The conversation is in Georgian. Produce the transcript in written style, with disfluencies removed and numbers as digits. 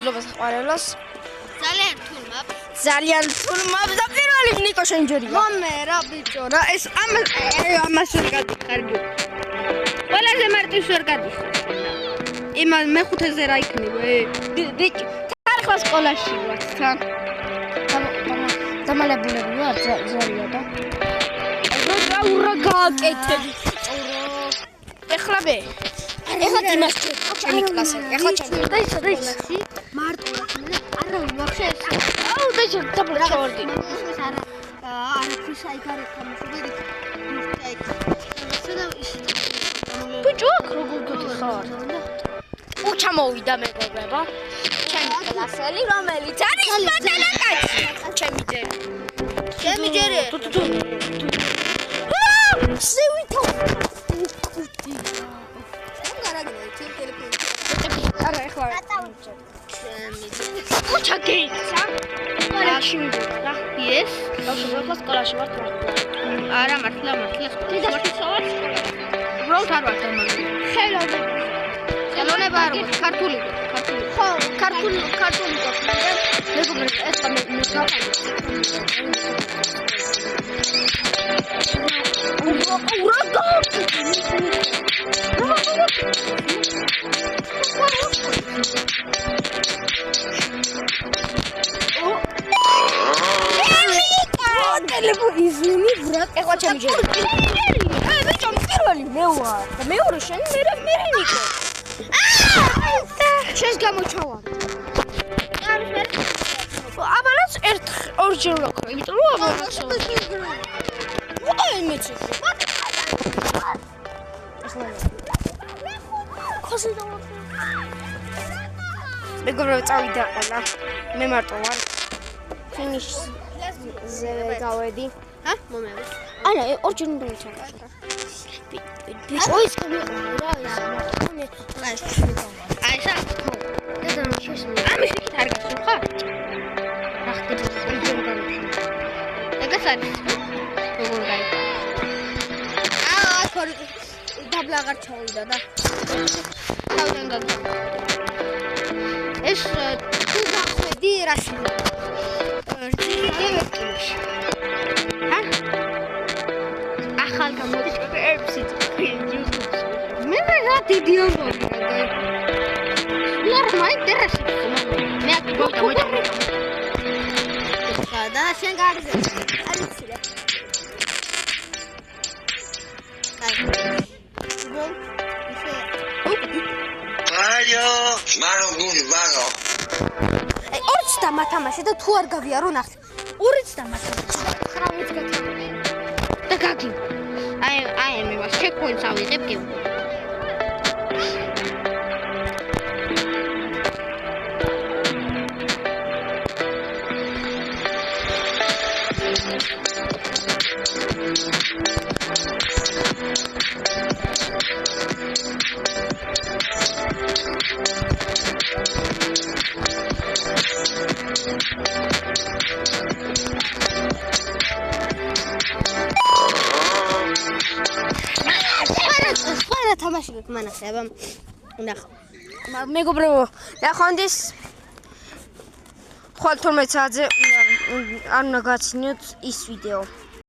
Ყვარელოს ძალიან თურმა და პირველი ნიკო შენ ჯერია. მომე რა ბიჭო რა ეს ამას ვერ გადიხარდი. ყველაზე მარტივს ვერ გადიხარ. იმან მეხუთეზე რა იქნება? ბიჭო, თარხლა სკოლაში ვარ თან. დამალებულები ვარ ზარია და. რა გააკეთები. ეხლა დიმას ჩემი კლასი. ეხლა ჩემი. და ის. მარტო რა ხმენა? არა, ვაფშე ეს. აუ და დაბლა ჩავარდი. არაფერს აიგარეთ თამაშობდი. ბიჭო, როგორ გიხარ? უჩამოვიდა მეგობრებო. ჩემი კლასელი რომელიც არის პატალაკაცი. ჩემი ჯერი. თუ. სევითო. არა ეხლა ხოჩა გეიცა სკოლაში მიდოდა ეს ბავშვობა სკოლაში ვარ არა მართლა დედაში ვარ უბრალოდ არ ვარ დამაგრებული ხელოვნება არ ვარ ქართული ხო ქართული გვაქვს მეგობრებო ეს მე Извини, брат. ეხლა ჩემი ჯერი. ბიჭო, პირველი მე ვარ. და მეორე შენ მე ნიკო. შენს გამოჩავარ. აბანაც ორჯერ ვაკრო, იმიტომ რომ აბანაც. აი მეცი. მეგობრებო, წავიდა ყველა. მე მარტო ვარ. ფინიშს ზე გავედი. მომევა. არა, ორჯერ უნდა ვიჩავო. ბიჭო, ის გამიყო რა ის. აი სა. და შეიძლება. ამის იქით არ გასულ ხარ? რა ხდება? ეგას არის. როგორ გაიგო? ახორი დაბლა აღარ ჩავიდა და თავიდან გადა. ეს თუ გახვედი რაში? ახალ გამოჩვენებებში მე რა დიდი ამბავი რა მაინტერესებს მე აქ გავდამოდი და შენ გარზე არის რა მარო ორიც და მათამაშე და თუ არ გავიარო ნახე ორიც და მათამაშე 9-იც გათამაშე და გაგი აი მე მას ჩეკპოინტს ავიღებ გემ თამაში გმანახება ნახო მეგობრებო, ნახონდის ხვალ 12 საათზე არ უნდა გაცინოთ ის ვიდეო.